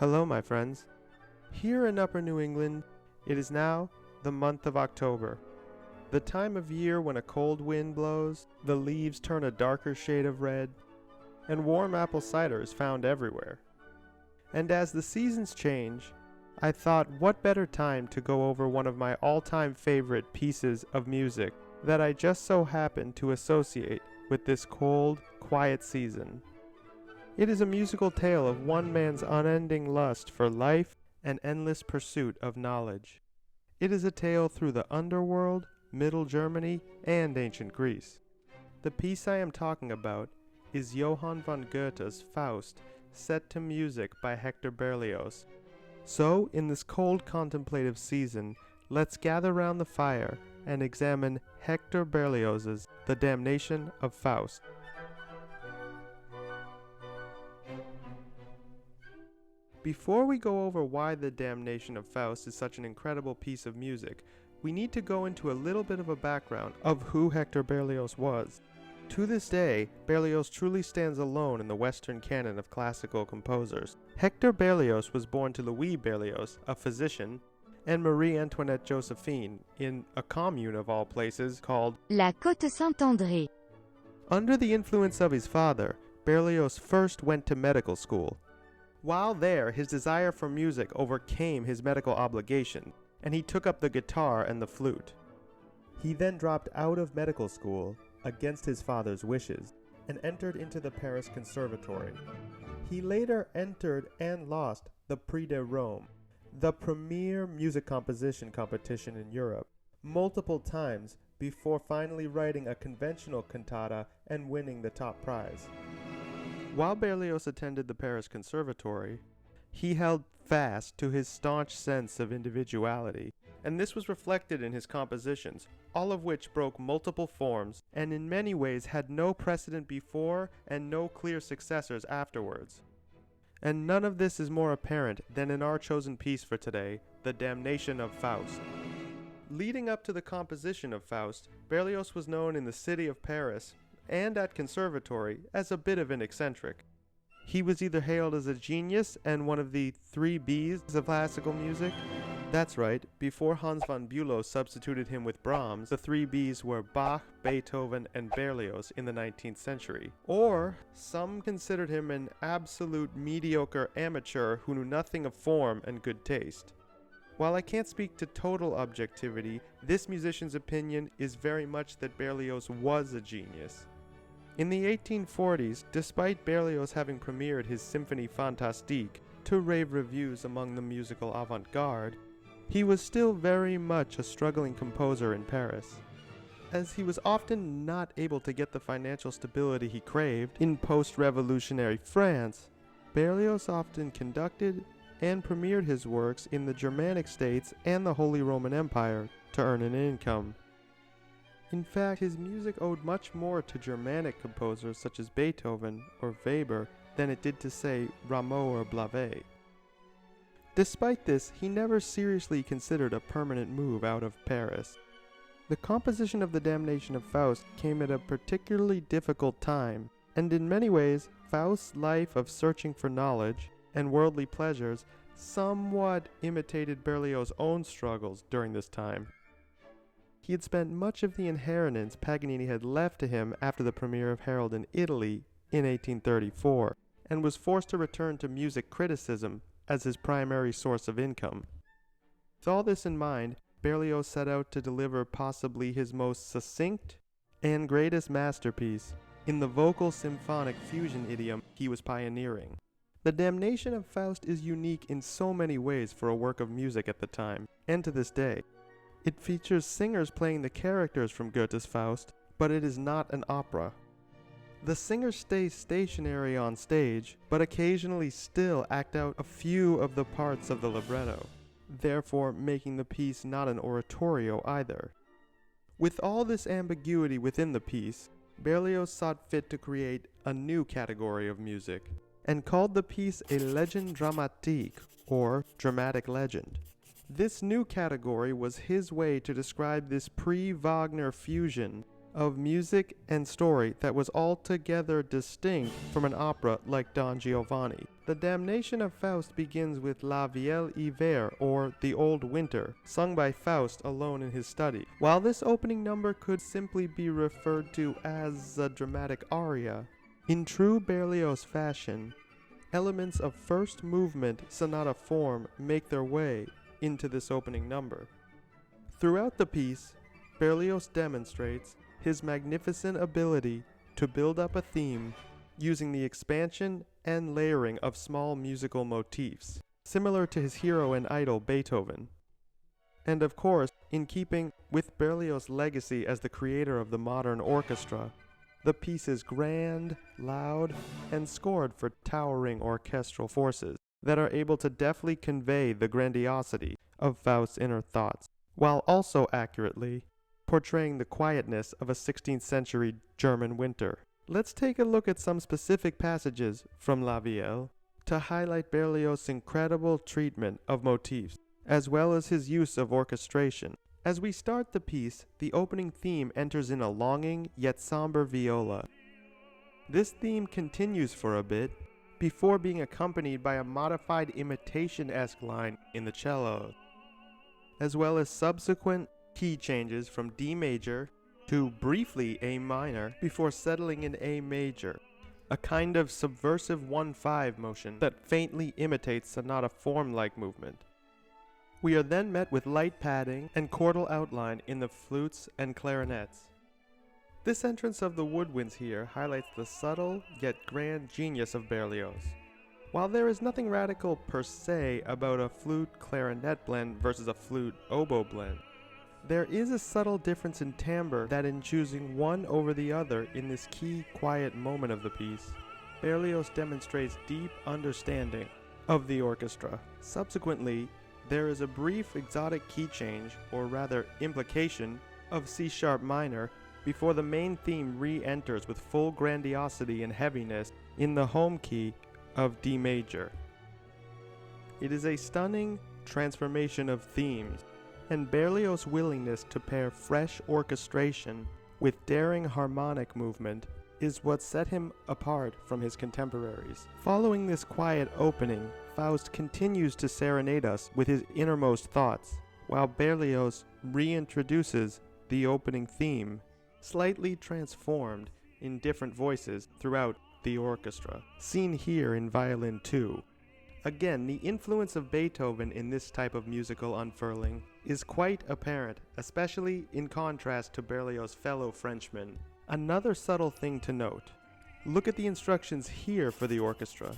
Hello, my friends. Here in Upper New England, it is now the month of October, the time of year when a cold wind blows, the leaves turn a darker shade of red, and warm apple cider is found everywhere. And as the seasons change, I thought what better time to go over one of my all-time favorite pieces of music that I just so happen to associate with this cold, quiet season. It is a musical tale of one man's unending lust for life and endless pursuit of knowledge. It is a tale through the underworld, Middle Germany, and ancient Greece. The piece I am talking about is Johann von Goethe's Faust, set to music by Hector Berlioz. So, in this cold contemplative season, let's gather round the fire and examine Hector Berlioz's The Damnation of Faust. Before we go over why The Damnation of Faust is such an incredible piece of music, we need to go into a little bit of a background of who Hector Berlioz was. To this day, Berlioz truly stands alone in the Western canon of classical composers. Hector Berlioz was born to Louis Berlioz, a physician, and Marie Antoinette Josephine in a commune of all places called La Côte Saint-André. Under the influence of his father, Berlioz first went to medical school. While there, his desire for music overcame his medical obligation, and he took up the guitar and the flute. He then dropped out of medical school against his father's wishes and entered into the Paris Conservatory. He later entered and lost the Prix de Rome, the premier music composition competition in Europe, multiple times before finally writing a conventional cantata and winning the top prize. While Berlioz attended the Paris Conservatory, he held fast to his staunch sense of individuality, and this was reflected in his compositions, all of which broke multiple forms and in many ways had no precedent before and no clear successors afterwards. And none of this is more apparent than in our chosen piece for today, The Damnation of Faust. Leading up to the composition of Faust, Berlioz was known in the city of Paris and at conservatory as a bit of an eccentric. He was either hailed as a genius and one of the 3 Bs of classical music. That's right, before Hans von Bülow substituted him with Brahms, the 3 Bs were Bach, Beethoven, and Berlioz in the 19th century. Or, some considered him an absolute mediocre amateur who knew nothing of form and good taste. While I can't speak to total objectivity, this musician's opinion is very much that Berlioz was a genius. In the 1840s, despite Berlioz having premiered his Symphonie Fantastique to rave reviews among the musical avant-garde, he was still very much a struggling composer in Paris. As he was often not able to get the financial stability he craved in post-revolutionary France, Berlioz often conducted and premiered his works in the Germanic states and the Holy Roman Empire to earn an income. In fact, his music owed much more to Germanic composers such as Beethoven or Weber than it did to, say, Rameau or Blavet. Despite this, he never seriously considered a permanent move out of Paris. The composition of The Damnation of Faust came at a particularly difficult time, and in many ways, Faust's life of searching for knowledge and worldly pleasures somewhat imitated Berlioz's own struggles during this time. He had spent much of the inheritance Paganini had left to him after the premiere of Harold in Italy in 1834, and was forced to return to music criticism as his primary source of income. With all this in mind, Berlioz set out to deliver possibly his most succinct and greatest masterpiece in the vocal symphonic fusion idiom he was pioneering. The Damnation of Faust is unique in so many ways for a work of music at the time, and to this day. It features singers playing the characters from Goethe's Faust, but it is not an opera. The singers stay stationary on stage, but occasionally still act out a few of the parts of the libretto, therefore making the piece not an oratorio either. With all this ambiguity within the piece, Berlioz sought fit to create a new category of music, and called the piece a legend dramatique, or dramatic legend. This new category was his way to describe this pre-Wagner fusion of music and story that was altogether distinct from an opera like Don Giovanni. The Damnation of Faust begins with La Vieille Hiver, or The Old Winter, sung by Faust alone in his study. While this opening number could simply be referred to as a dramatic aria, in true Berlioz fashion, elements of first movement sonata form make their way into this opening number. Throughout the piece, Berlioz demonstrates his magnificent ability to build up a theme using the expansion and layering of small musical motifs, similar to his hero and idol Beethoven. And of course, in keeping with Berlioz's legacy as the creator of the modern orchestra, the piece is grand, loud, and scored for towering orchestral forces that are able to deftly convey the grandiosity of Faust's inner thoughts, while also accurately portraying the quietness of a 16th century German winter. Let's take a look at some specific passages from La Vieille to highlight Berlioz's incredible treatment of motifs, as well as his use of orchestration. As we start the piece, the opening theme enters in a longing yet somber viola. This theme continues for a bit, before being accompanied by a modified imitation-esque line in the cello, as well as subsequent key changes from D major to briefly A minor before settling in A major, a kind of subversive 1/5 motion that faintly imitates sonata form-like movement. We are then met with light padding and chordal outline in the flutes and clarinets. This entrance of the woodwinds here highlights the subtle yet grand genius of Berlioz. While there is nothing radical per se about a flute-clarinet blend versus a flute-oboe blend, there is a subtle difference in timbre that in choosing one over the other in this key quiet moment of the piece, Berlioz demonstrates deep understanding of the orchestra. Subsequently, there is a brief exotic key change, or rather implication, of C-sharp minor before the main theme re-enters with full grandiosity and heaviness in the home key of D major. It is a stunning transformation of themes, and Berlioz's willingness to pair fresh orchestration with daring harmonic movement is what set him apart from his contemporaries. Following this quiet opening, Faust continues to serenade us with his innermost thoughts, while Berlioz reintroduces the opening theme, slightly transformed in different voices throughout the orchestra, seen here in Violin 2. Again, the influence of Beethoven in this type of musical unfurling is quite apparent, especially in contrast to Berlioz's fellow Frenchman. Another subtle thing to note, look at the instructions here for the orchestra.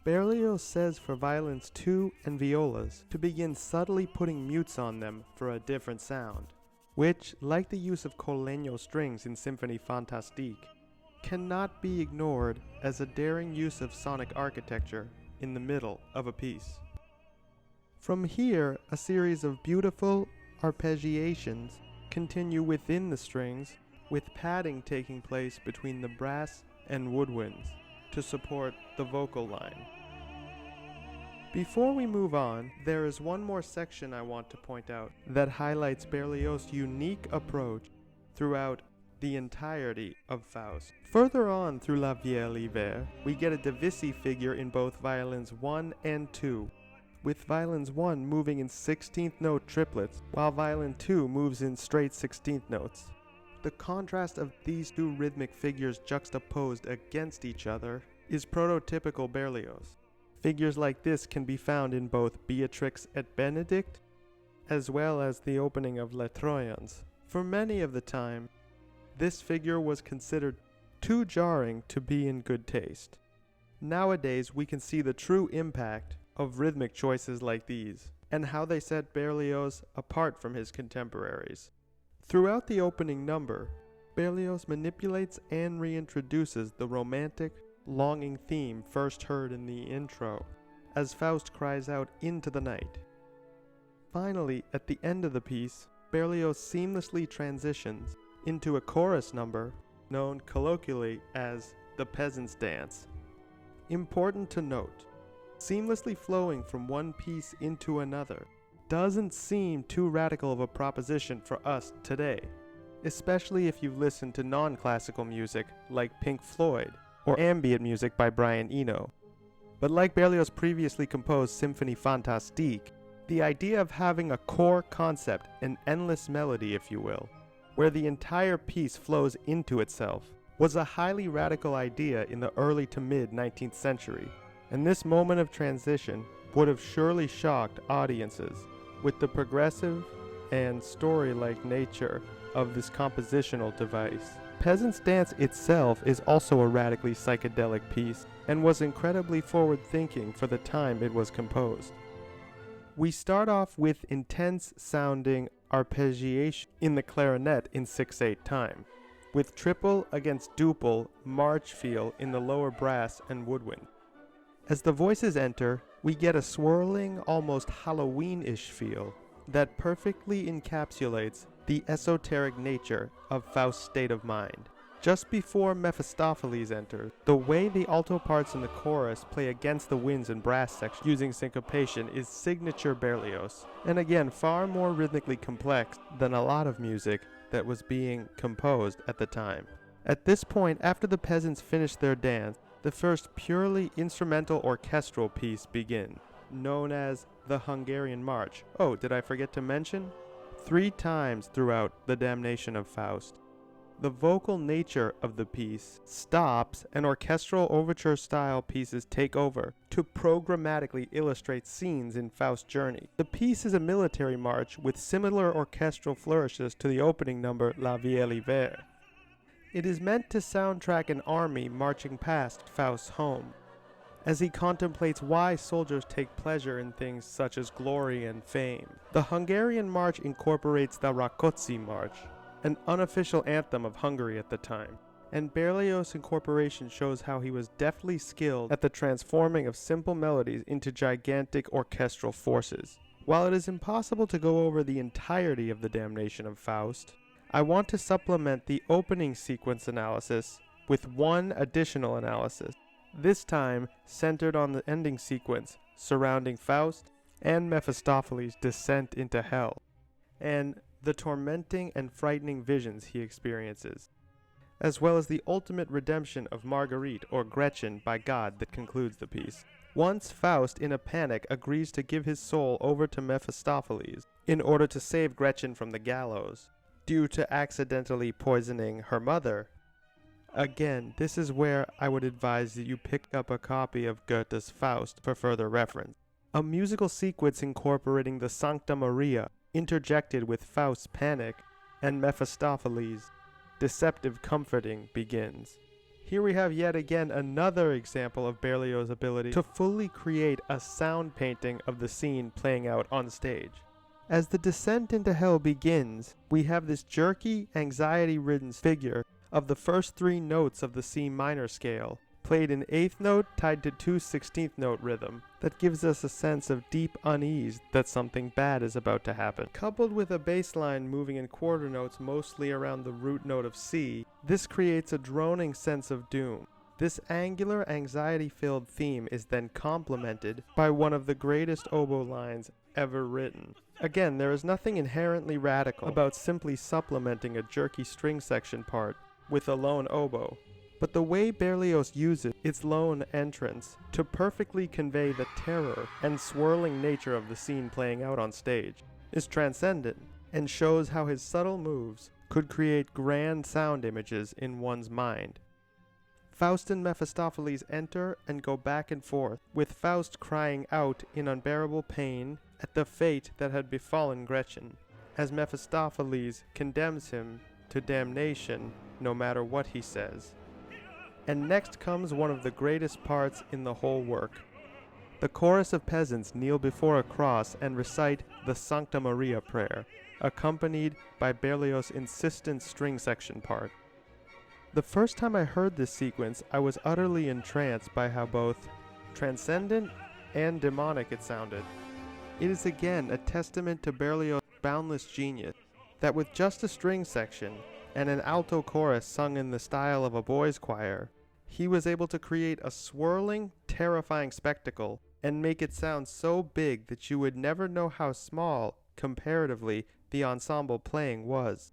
Berlioz says for violins 2 and violas to begin subtly putting mutes on them for a different sound, which, like the use of col legno strings in Symphonie Fantastique, cannot be ignored as a daring use of sonic architecture in the middle of a piece. From here, a series of beautiful arpeggiations continue within the strings, with padding taking place between the brass and woodwinds to support the vocal line. Before we move on, there is one more section I want to point out that highlights Berlioz's unique approach throughout the entirety of Faust. Further on through La Vieille Hiver, we get a Debussy figure in both violins 1 and 2, with violins 1 moving in 16th note triplets, while violin 2 moves in straight 16th notes. The contrast of these two rhythmic figures juxtaposed against each other is prototypical Berlioz. Figures like this can be found in both Beatrix et Benedict, as well as the opening of Les Troyens. For many of the time, this figure was considered too jarring to be in good taste. Nowadays, we can see the true impact of rhythmic choices like these, and how they set Berlioz apart from his contemporaries. Throughout the opening number, Berlioz manipulates and reintroduces the romantic, longing theme first heard in the intro, as Faust cries out into the night. Finally, at the end of the piece, Berlioz seamlessly transitions into a chorus number known colloquially as the Peasant's Dance. Important to note, seamlessly flowing from one piece into another doesn't seem too radical of a proposition for us today. especially if you've listened to non-classical music like Pink Floyd or ambient music by Brian Eno. But like Berlioz' previously composed Symphonie Fantastique, the idea of having a core concept, an endless melody if you will, where the entire piece flows into itself, was a highly radical idea in the early to mid 19th century, and this moment of transition would have surely shocked audiences with the progressive and story-like nature of this compositional device. Peasant's Dance itself is also a radically psychedelic piece and was incredibly forward-thinking for the time it was composed. We start off with intense-sounding arpeggiation in the clarinet in 6/8 time, with triple against duple march feel in the lower brass and woodwind. As the voices enter, we get a swirling, almost Halloween-ish feel that perfectly encapsulates the esoteric nature of Faust's state of mind. Just before Mephistopheles enters, the way the alto parts in the chorus play against the winds and brass section using syncopation is signature Berlioz, and again far more rhythmically complex than a lot of music that was being composed at the time. At this point, after the peasants finish their dance, the first purely instrumental orchestral piece begins, known as the Hungarian March. Oh, did I forget to mention? 3 times throughout the Damnation of Faust. The vocal nature of the piece stops and orchestral overture-style pieces take over to programmatically illustrate scenes in Faust's journey. The piece is a military march with similar orchestral flourishes to the opening number La Vie et l'Hiver. It is meant to soundtrack an army marching past Faust's home, as he contemplates why soldiers take pleasure in things such as glory and fame. The Hungarian March incorporates the Rákóczi March, an unofficial anthem of Hungary at the time, and Berlioz' incorporation shows how he was deftly skilled at the transforming of simple melodies into gigantic orchestral forces. While it is impossible to go over the entirety of the Damnation of Faust, I want to supplement the opening sequence analysis with one additional analysis, this time centered on the ending sequence surrounding Faust and Mephistopheles' descent into hell, and the tormenting and frightening visions he experiences, as well as the ultimate redemption of Marguerite or Gretchen by God that concludes the piece. Once Faust, in a panic, agrees to give his soul over to Mephistopheles in order to save Gretchen from the gallows, due to accidentally poisoning her mother. Again, this is where I would advise that you pick up a copy of Goethe's Faust for further reference. A musical sequence incorporating the Sancta Maria, interjected with Faust's panic, and Mephistopheles' deceptive comforting begins. Here we have yet again another example of Berlioz' ability to fully create a sound painting of the scene playing out on stage. As the descent into hell begins, we have this jerky, anxiety-ridden figure of the first 3 notes of the C minor scale, played in 8th note tied to 2 16th note rhythm, that gives us a sense of deep unease that something bad is about to happen. Coupled with a bass line moving in quarter notes mostly around the root note of C, this creates a droning sense of doom. This angular, anxiety-filled theme is then complemented by one of the greatest oboe lines ever written. Again, there is nothing inherently radical about simply supplementing a jerky string section part with a lone oboe, but the way Berlioz uses its lone entrance to perfectly convey the terror and swirling nature of the scene playing out on stage is transcendent and shows how his subtle moves could create grand sound images in one's mind. Faust and Mephistopheles enter and go back and forth, with Faust crying out in unbearable pain at the fate that had befallen Gretchen, as Mephistopheles condemns him to damnation no matter what he says. And next comes one of the greatest parts in the whole work. The chorus of peasants kneel before a cross and recite the Sancta Maria prayer, accompanied by Berlioz' insistent string section part. The first time I heard this sequence, I was utterly entranced by how both transcendent and demonic it sounded. It is again a testament to Berlioz' boundless genius, that with just a string section and an alto chorus sung in the style of a boys' choir, he was able to create a swirling, terrifying spectacle and make it sound so big that you would never know how small, comparatively, the ensemble playing was.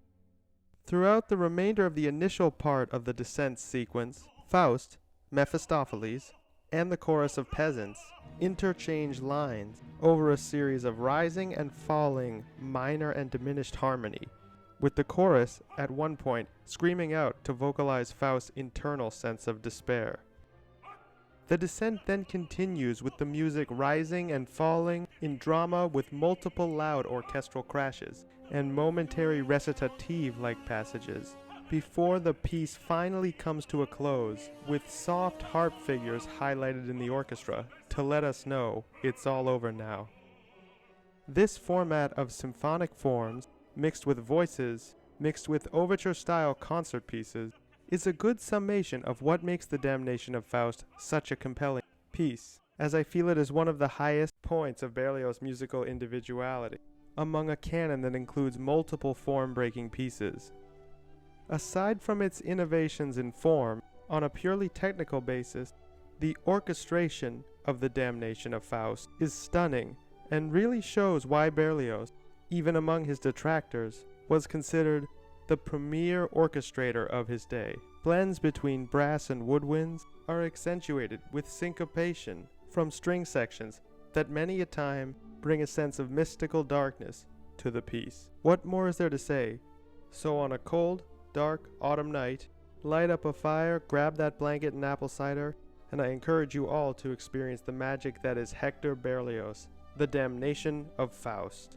Throughout the remainder of the initial part of the descent sequence, Faust, Mephistopheles, and the chorus of peasants interchange lines over a series of rising and falling minor and diminished harmony, with the chorus at one point screaming out to vocalize Faust's internal sense of despair. The descent then continues with the music rising and falling in drama with multiple loud orchestral crashes and momentary recitative-like passages, before the piece finally comes to a close with soft harp figures highlighted in the orchestra to let us know it's all over now. This format of symphonic forms, mixed with voices, mixed with overture-style concert pieces, is a good summation of what makes the Damnation of Faust such a compelling piece, as I feel it is one of the highest points of Berlioz' musical individuality, among a canon that includes multiple form-breaking pieces. Aside from its innovations in form, on a purely technical basis, the orchestration of the Damnation of Faust is stunning and really shows why Berlioz, even among his detractors, was considered the premier orchestrator of his day. Blends between brass and woodwinds are accentuated with syncopation from string sections that many a time bring a sense of mystical darkness to the piece. What more is there to say? So on a cold, dark autumn night, light up a fire, grab that blanket and apple cider, and I encourage you all to experience the magic that is Hector Berlioz, the Damnation of Faust.